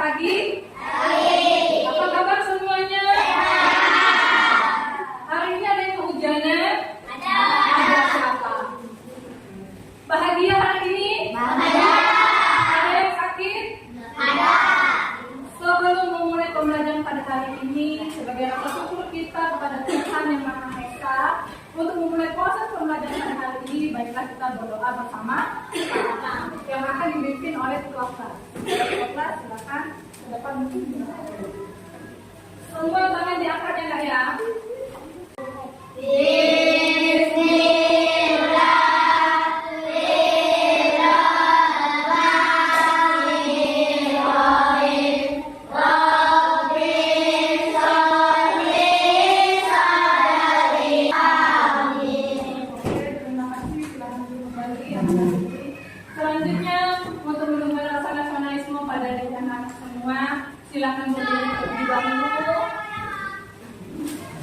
pagi. Apa kabar semuanya? Hari ini ada yang kehujanan? Ada siapa? Bahagia hari ini? Ada yang sakit? Sebelum memulai pembelajaran pada hari ini, sebagai rasa syukur kita kepada Tuhan Yang Maha Esa, untuk memulai proses pembelajaran pada hari ini, baiklah kita berdoa bersama yang akan dipimpin oleh ketua kelas. Ketua kelas, silakan ke depan. Semua tangan diangkat ya Kak ya. Selanjutnya untuk menunjukkan rasa nasionalisme pada diri anak semua, silakan berdiri terlebih dahulu.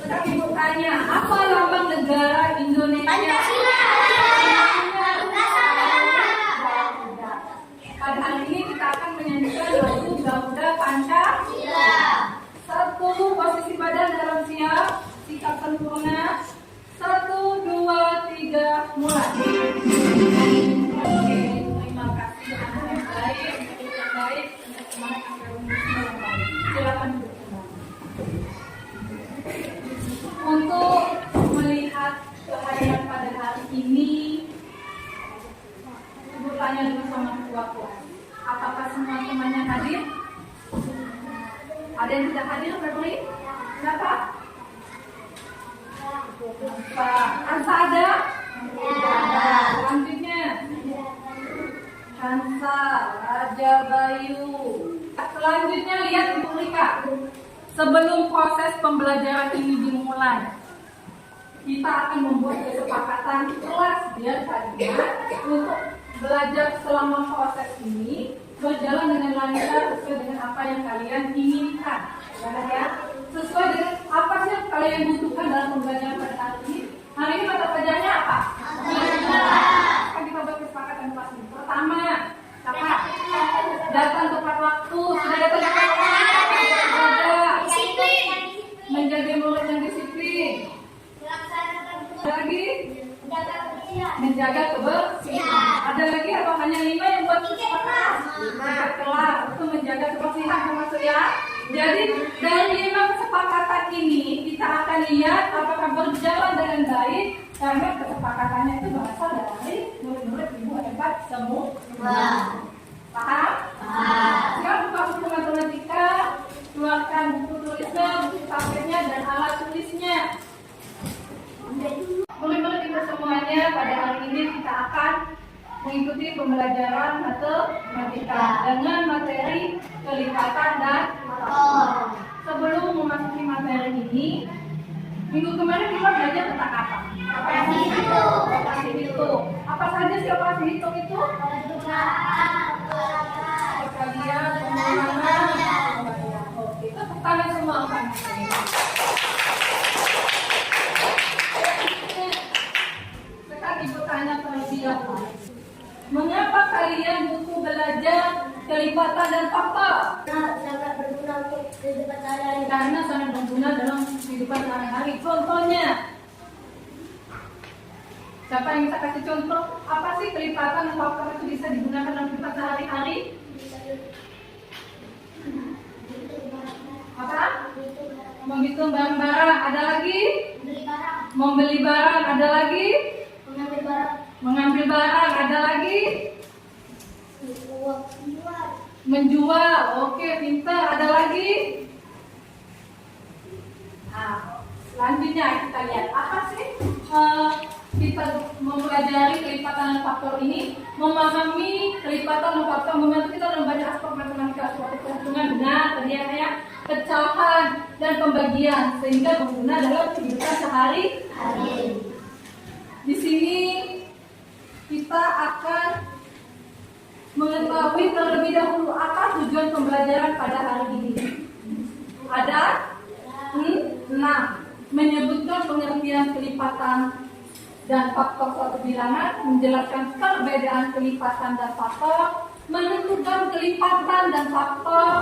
Sekarang ibu tanya, apa lambang negara Indonesia? Pancasila. Pada hari ini kita akan menyanyikan lagu Garuda Pancasila. 1, posisi badan dalam siap, sikap sempurna. 1, 2, 3, mulai. Oke, terima kasih anak yang baik, yang baik, semangat yang baik. Silakan duduk kembali. Untuk melihat kehadiran pada hari ini, Ibu tanya dulu sama ketua kelas. Apakah semua temannya hadir? Ada yang tidak hadir, Febri? Kenapa? Pak Ansa ada? Ada. Selanjutnya Hansa, Raja Bayu. Selanjutnya lihat Ibu Rika. Sebelum proses pembelajaran ini dimulai, kita akan membuat kesepakatan kelas biar kalian untuk belajar selama proses ini berjalan dengan lancar sesuai dengan apa yang kalian inginkan. Ya, sesuai dengan apa sih yang kalian butuhkan dalam pembelajaran pada hari ini. Hari ini mata pelajarannya apa? Kan kita buat kesepakatan kelas ini. Pertama, apa? Datang tepat waktu. Sudah datang tepat waktu? Ada. Disiplin. Menjadi murid yang disiplin. Ada lagi? Menjaga kebersihan. Ada lagi apa? Hanya 5 yang buat kesepakatan. Kelas itu menjaga kebersihan termasuk ya. Jadi dari 5 kesepakatan ini kita akan lihat apakah berjalan dengan baik, karena kesepakatannya itu berasal dari murid-murid ibu hebat semua. Paham? Sekarang buka buku matematika, keluarkan buku tulisnya, buku tabletnya dan alat tulisnya. Murid-murid ibu semuanya, pada hari ini kita akan mengikuti pembelajaran matematika dengan materi kelipatan dan faktor. Sebelum memasuki materi ini, minggu kemarin kita belajar tentang apa? Operasi hitung. Apa saja sih operasi hitung itu? Perkalian, pengulangan. Oke, tepuk tangan semua kan? Sekarang ibu tanya terlebih dahulu. Mengapa kalian butuh belajar kelipatan dan faktor? Sangat berguna untuk kehidupan sehari-hari. Karena sangat berguna dalam kehidupan sehari-hari. Contohnya, siapa yang bisa kasih contoh? Apa sih kelipatan dan faktor itu bisa digunakan dalam kehidupan sehari-hari? Apa? Menghitung barang-barang. Ada lagi? Membeli barang. Ada lagi? Mengambil barang. Ada lagi? Menjual. Oke, pintar. Ada lagi? Nah, selanjutnya kita lihat apa sih kita mempelajari kelipatan dan faktor ini, memahami kelipatan dan faktor membantu kita dalam banyak aspek matematika seperti perhitungan benar, ya, pecahan dan pembagian sehingga berguna dalam kehidupan sehari-hari. Di sini kita akan mengetahui terlebih dahulu apa tujuan pembelajaran pada hari ini. Ada 6 menyebutkan pengertian kelipatan dan faktor suatu bilangan, menjelaskan perbedaan kelipatan dan faktor, menentukan kelipatan dan faktor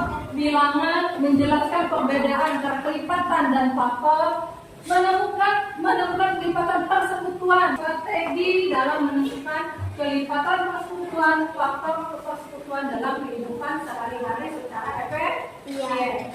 bilangan, menjelaskan perbedaan antara kelipatan dan faktor, menemukan kelipatan persekutuan, strategi dalam menentukan kelipatan persekutuan, faktor persekutuan dalam kehidupan sehari-hari secara efektif.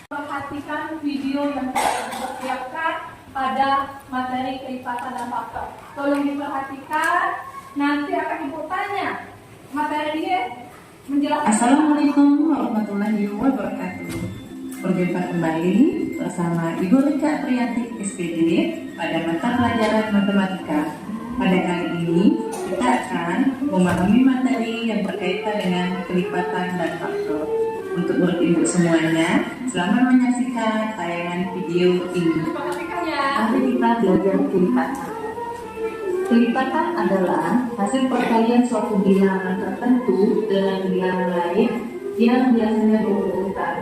Perhatikan video yang saya siapkan pada materi kelipatan dan faktor. Tolong diperhatikan, nanti akan ibu tanya materi dia menjelaskan. Assalamualaikum warahmatullahi wabarakatuh. Berjumpa kembali bersama Ibu Rika Priyanti SPD pada mata pelajaran matematika. Pada kali ini kita akan memahami materi yang berkaitan dengan kelipatan dan faktor. Untuk Guru Ibu semuanya, selamat menyaksikan tayangan video ini. Perhatikan ya. Mari kita belajar kelipatan. Kelipatan adalah hasil perkalian suatu bilangan tertentu dengan bilangan lain yang biasanya berurutan.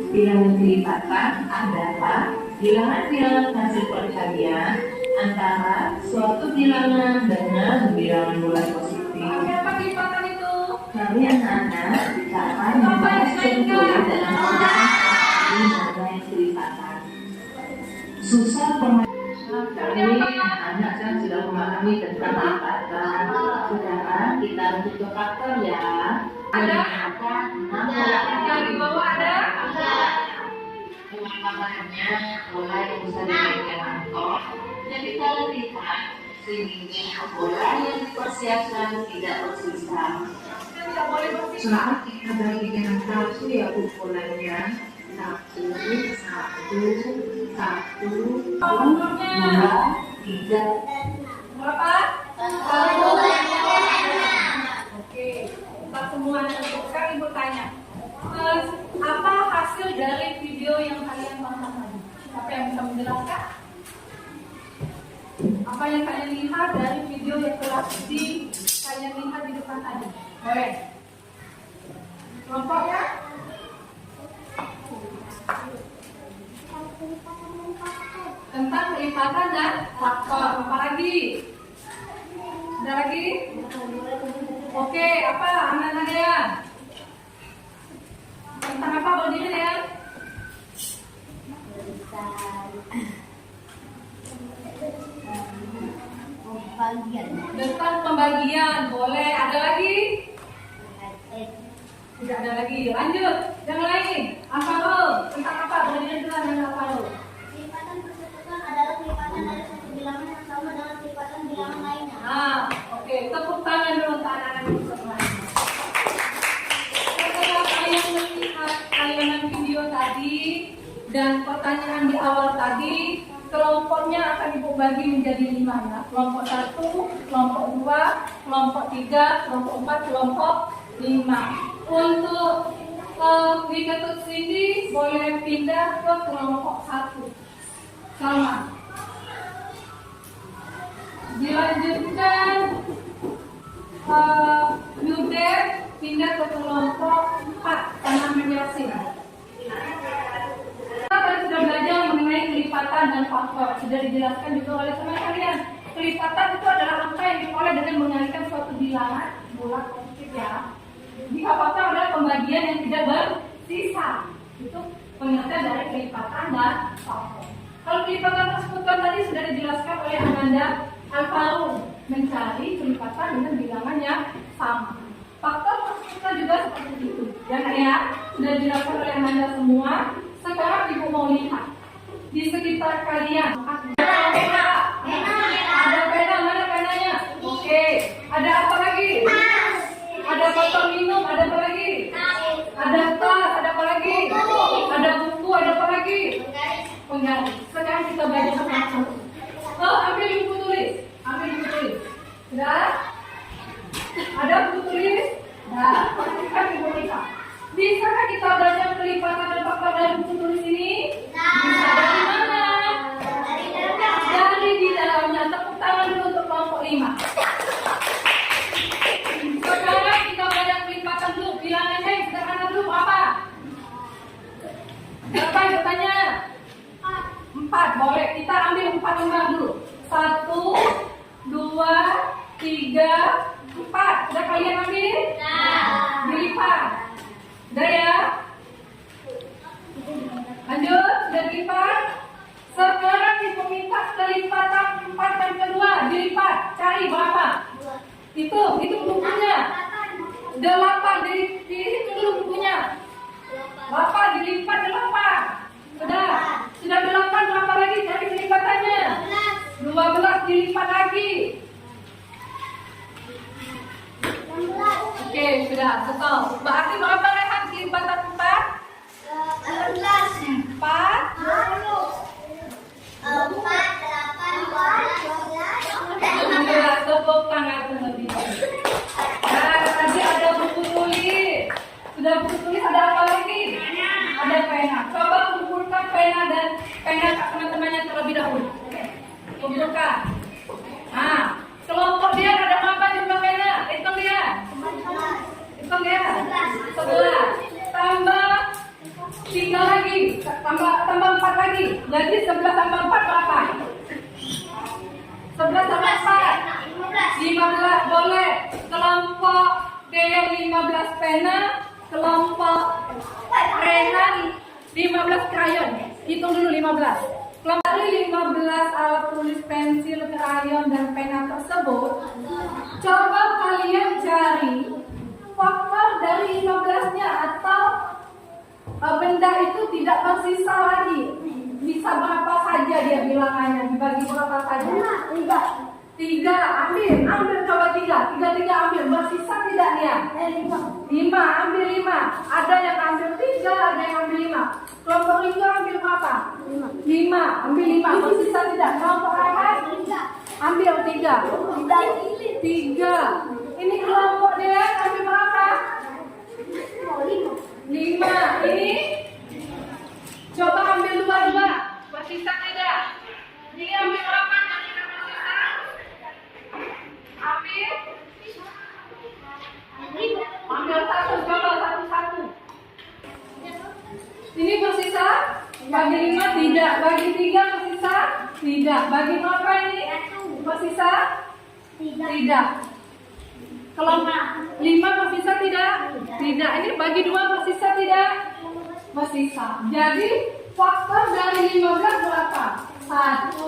Bilangan kelipatan adalah bilangan-bilangan hasil perkalian antara suatu bilangan dengan bilangan bulat positif. Apa kelipatan itu? Kali anak-anak kita akan membahas contoh dalam mengenai kelipatan. Susah permainan. Ini anak-anak kan sudah memahami tentang kelipatan. Sekarang kita lanjut ke faktor ya. Ada? Yang di bawah ada? Pengumpamannya mulai bisa diberikan angkot. Jadi kalau lihat sehingga bola yang dipersiapkan tidak tersisa. Tidak boleh bersisa. Saat kita bagikan satu ya ukurannya 1, 1, 1, 2, 3. Berapa? Oke, kita semua sekarang ibu tanya. Apa hasil dari video yang kalian tonton tadi? Siapa yang bisa menjelaskan? Apa yang kalian lihat dari video yang telah kalian lihat di depan tadi? Boleh. Kelompoknya? Tentang kelipatan dan faktor. Apa lagi? Ada lagi? Oke, apa anak-anak ya? Tentang apa berdiri ya? Tentang pembagian. Boleh. Ada lagi? Tidak ada lagi. Lanjut. Yang lain. Apa lo? Tentang apa? Berdiri dulu dengan apa lo? Kelipatan persekutuan adalah kelipatan dari satu bilangan yang sama dengan kelipatan bilangan lainnya. Oke. Tepuk tangan dulu untuk anak-anak yang semuanya. Setelah kalian melihat tayangan video tadi dan pertanyaan di awal tadi, kelompoknya akan ibu bagi menjadi 5 ya. Kelompok 1, kelompok 2, kelompok 3, kelompok 4, kelompok 5. Untuk di ketut sini boleh pindah ke kelompok 1. Sama. Dilanjutkan Yudet pindah ke kelompok 4 karena menyasin. Kita tadi sudah belajar mengenai kelipatan dan faktor. Sudah dijelaskan juga oleh teman kalian. Kelipatan itu adalah angka yang diperoleh dengan mengalihkan suatu bilangan bulat positif ya. Jika faktor adalah pembagian yang tidak bersisa. Itu pengertian dari kelipatan dan faktor. Kalau kelipatan persekutuan tadi sudah dijelaskan oleh Ananda Alvaro, mencari kelipatan dengan bilangan yang sama. Faktor persekutuan juga seperti itu. Ya, sudah dijelaskan oleh Ananda semua. Sekarang ibu mau lihat di sekitar kalian. Ada pena, mana penanya? Oke. Ada apa lagi? Ada botol minum, ada apa lagi? Ada tas, ada apa lagi? Ada buku, ada apa lagi? Penggaris. Sekarang kita belajar sama-sama. Ambil buku tulis. Ambil buku tulis. Sudah? Ada buku tulis? Nah, perhatikan ibu Rika. Bisakah kita belajar kelipatan dan faktor dari buku tulis ini? Bisa. Dari mana? Dari di dalamnya. Tepuk tangan dulu untuk kelompok 5. Sekarang kita belajar kelipatan dulu. Bilangannya yang sederhana dulu apa? Berapa yang bertanya? 4. Boleh. Kita ambil 4 lembar dulu. 1, 2, 3, 4. Sudah kalian ambil? Dilipat. Udah ya? dilipat. Sekarang ibu minta kelipatan 4 dan kedua dilipat. Cari berapa? Itu bukunya. 8 dihitung dulu bukunya. 8 dilipat 8. Sudah 8, berapa lagi? Cari kelipatannya. 12 dilipat lagi. Oke, sudah stop. Berarti berapa Rehan kelipatan 4? 4. 12. Tepuk tangan terlebih dahulu. Nah, tadi ada buku tulis. Sudah buku tulis, ada apa lagi? Ada pena. Coba kumpulkan pena dan pena teman-temannya terlebih dahulu. Kumpulkan. Nah, kelompok dia ada berapa jumlah pena? Hitung dia. 11. Tambah 3 lagi. Tambah 4 lagi. Jadi 11 tambah 4 berapa? 11 tambah 4. 15. Boleh. Kelompok dia 15 pena. Kelompok Rehan 15 krayon. Hitung dulu 15. Dari 15 alat tulis, pensil, krayon, dan pena tersebut, coba kalian cari faktor dari 15-nya atau benda itu tidak tersisa lagi. Bisa berapa saja dia bilangannya, dibagi berapa saja? 3. Ambil coba 3 ambil. Bersisa tidak dia? 5. Ambil 5. Ada yang ambil 3, ada yang ambil 5. Kelompok Ringgo ambil berapa? 5. Ambil 5. Bersisa tidak? Kelompok Rehan ambil 3. Ini kelompok dia ambil berapa? 5. Ini coba ambil 2. Bersisa tidak? Ini ambil berapa? Ambil 1, coba 1. Ini bersisa? Bagi 5 tidak. Bagi 3 bersisa? Tidak. Bagi berapa ini? Bersisa? Tidak. Kalau 5 bersisa tidak? Tidak. Ini bagi 2 bersisa tidak? Bersisa. Jadi faktor dari 15 berapa? 1,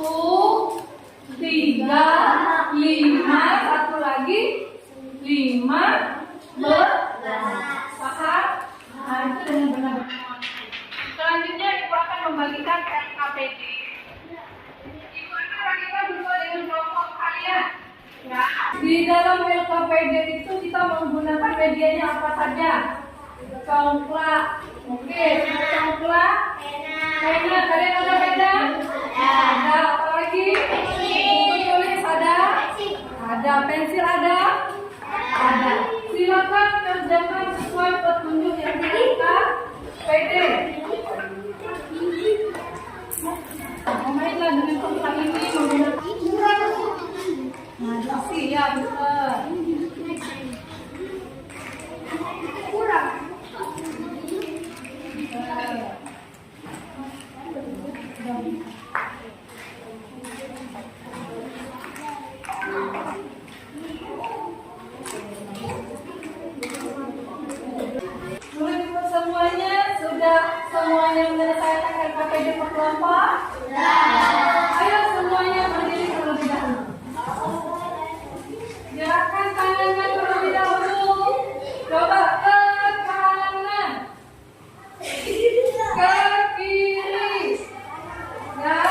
3, 5, 1 lagi 5, 11. Paham? Nah, itu dengan benar. Selanjutnya Ibu akan membagikan LKPD. Ibu akan bagikan dulu dengan kelompok kalian. Ya. Di dalam LKPD itu kita menggunakan medianya apa saja? Congklak. Oke, congklak. Pena. Kalian ada pena? Ada. Apa lagi? Buku tulis ada? Ada. Pensil ada? Ada. Silakan kerjakan sesuai petunjuk yang diberikan PD. Mainlah dengan congklak ini menggunakan. Nah, siap, betul. Kurang. Semuanya menyelesaikan LKPD per kelompok? Ayo semuanya berdiri terlebih dahulu. Gerakan tangannya terlebih dahulu. Coba ke kanan, ke kiri, ya,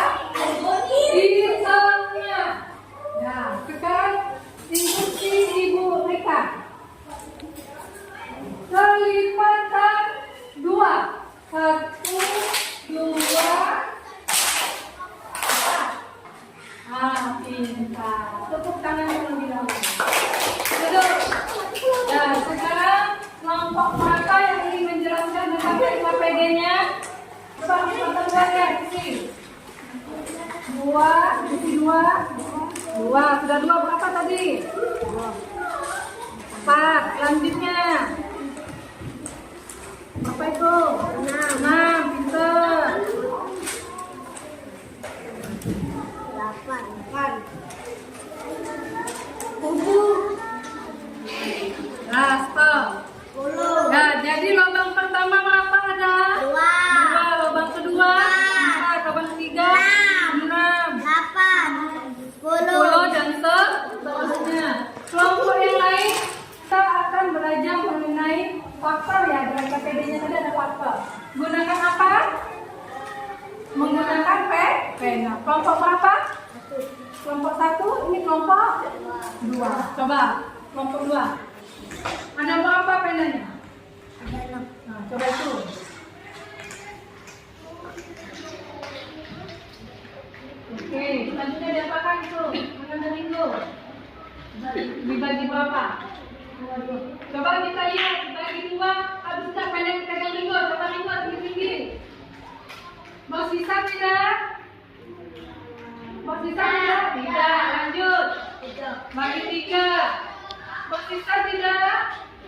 di tengah. Nah, sekarang ikuti Ibu Rika. Kelipatan 2. 1, 2. Pintar. Tepuk tangan terlebih dahulu. Duduk. Nah, sekarang kelompok mereka yang ingin menjelaskan tentang LKPD-nya. Coba kita lihat di sini. 2, isi 2. Sudah 2 berapa tadi? 4. Selanjutnya. Apa itu? 6. Pintar. 8. 7. Nah, stop. 10. Nah, jadi lubang pertama berapa ada? 2. Lubang kedua 4. ya, di KPD-nya tadi ada paper. Gunakan apa? Menggunakan pena. Kelompok berapa? Kelompok 1, ini kelompok 2. Coba, kelompok 2. Ada berapa penanya? Ada 6. Nah, coba itu. Oke, selanjutnya diapakan itu? Mana dari itu? Dibagi berapa? Coba kita lihat, dibagi 2. Habis tak pendek pegang Ringo, coba Ringo tinggi-tinggi. Mau sisa tidak? Mau sisa tidak? Tidak, lanjut. Bagi 3. Mau sisa tidak?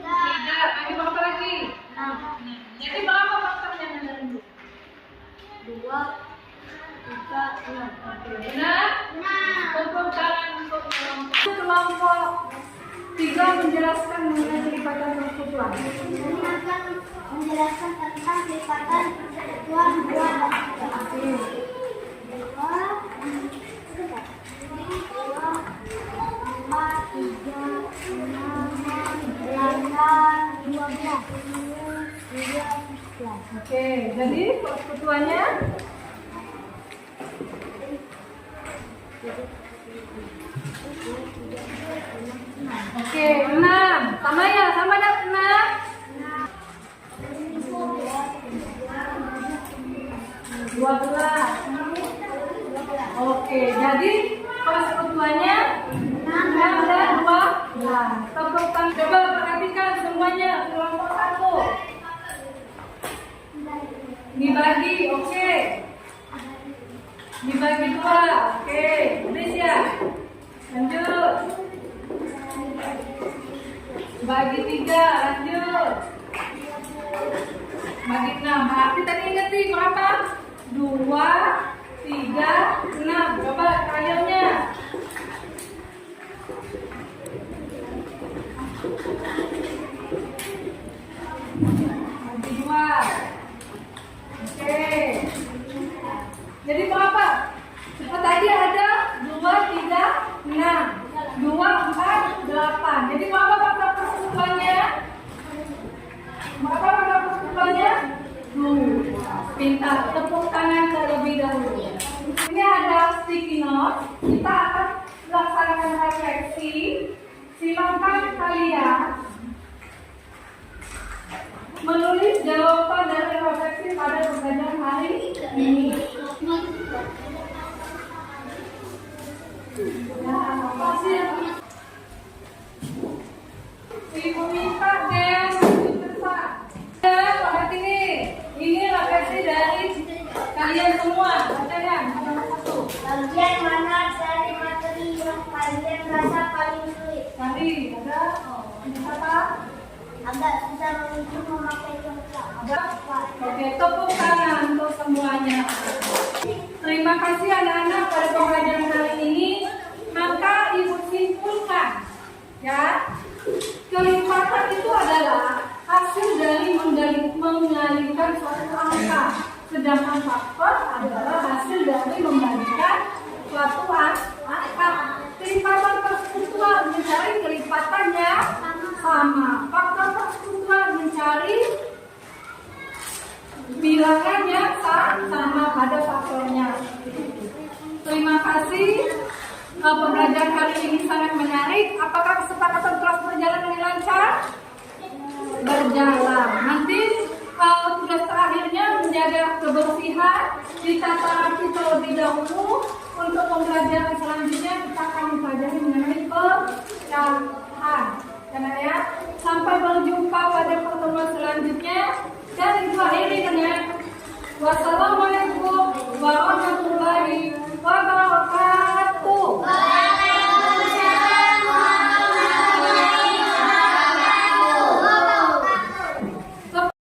Tidak, bagi berapa lagi? 6. Jadi berapa faktornya Nanda Ringo? 2, 3, 6. Oke, benar? Tepuk tangan untuk kelompok 3 menjelaskan mengenai kelipatan persekutuan. Ini akan menjelaskan tentang kelipatan persekutuan 2 dan 3. 12. Oke, jadi persekutuannya oke, 6. Sama ya, sama dah 6. 12. Oke, jadi persekutuannya 6 dan 12. Tepuk tangan. Coba perhatikan semuanya kelompok 1. Dibagi, oke. Dibagi 2, oke. Udah ya. Lanjut. Bagi 3, lanjut. Bagi 6. Berarti tadi ingat nih berapa? 2, 3, 6. Coba kaliannya. Bagi 2. Oke. Jadi berapa? Tadi ada 2, 3, 6. 2, 4, 8. Jadi berapa faktor persekutuannya? Berapa faktor persekutuannya? Pintar. Tepuk tangan terlebih dahulu. Ini ada sticky note. Kita akan laksanakan refleksi. Silakan kalian menulis jawaban dari refleksi pada pembelajaran hari ini. Nah, apa sih? Ibu minta deh, perhati nih. Ini refleksi dari kalian semua. Baca ya, nomor 1. Bagian mana dari materi yang kalian rasa paling sulit? Tadi ada apa? Agak susah untuk memakai contoh. Ada. Oke, tepuk tangan untuk semuanya. Terima kasih anak-anak pada pembelajaran kali ini. Maka ibu simpulkan, ya, kelipatan itu adalah hasil dari mengalihkan suatu angka, sedangkan faktor adalah hasil dari membalikan suatu angka. Kelipatan persekutuan mencari kelipatannya sama, faktor persekutuan mencari bilangannya sama pada faktornya. Terima kasih. Pembelajaran hari ini sangat menarik. Apakah kesepakatan terus berjalan dengan lancar? Berjalan. Nanti tugas terakhirnya menjaga kebersihan. Ditata rapi terlebih dahulu. Untuk pembelajaran selanjutnya kita akan mempelajari mengenai pecahan. Karena ya, sampai berjumpa pada pertemuan selanjutnya. Dan itu akhiri dengan wassalamualaikum warahmatullahi wabarakatuh.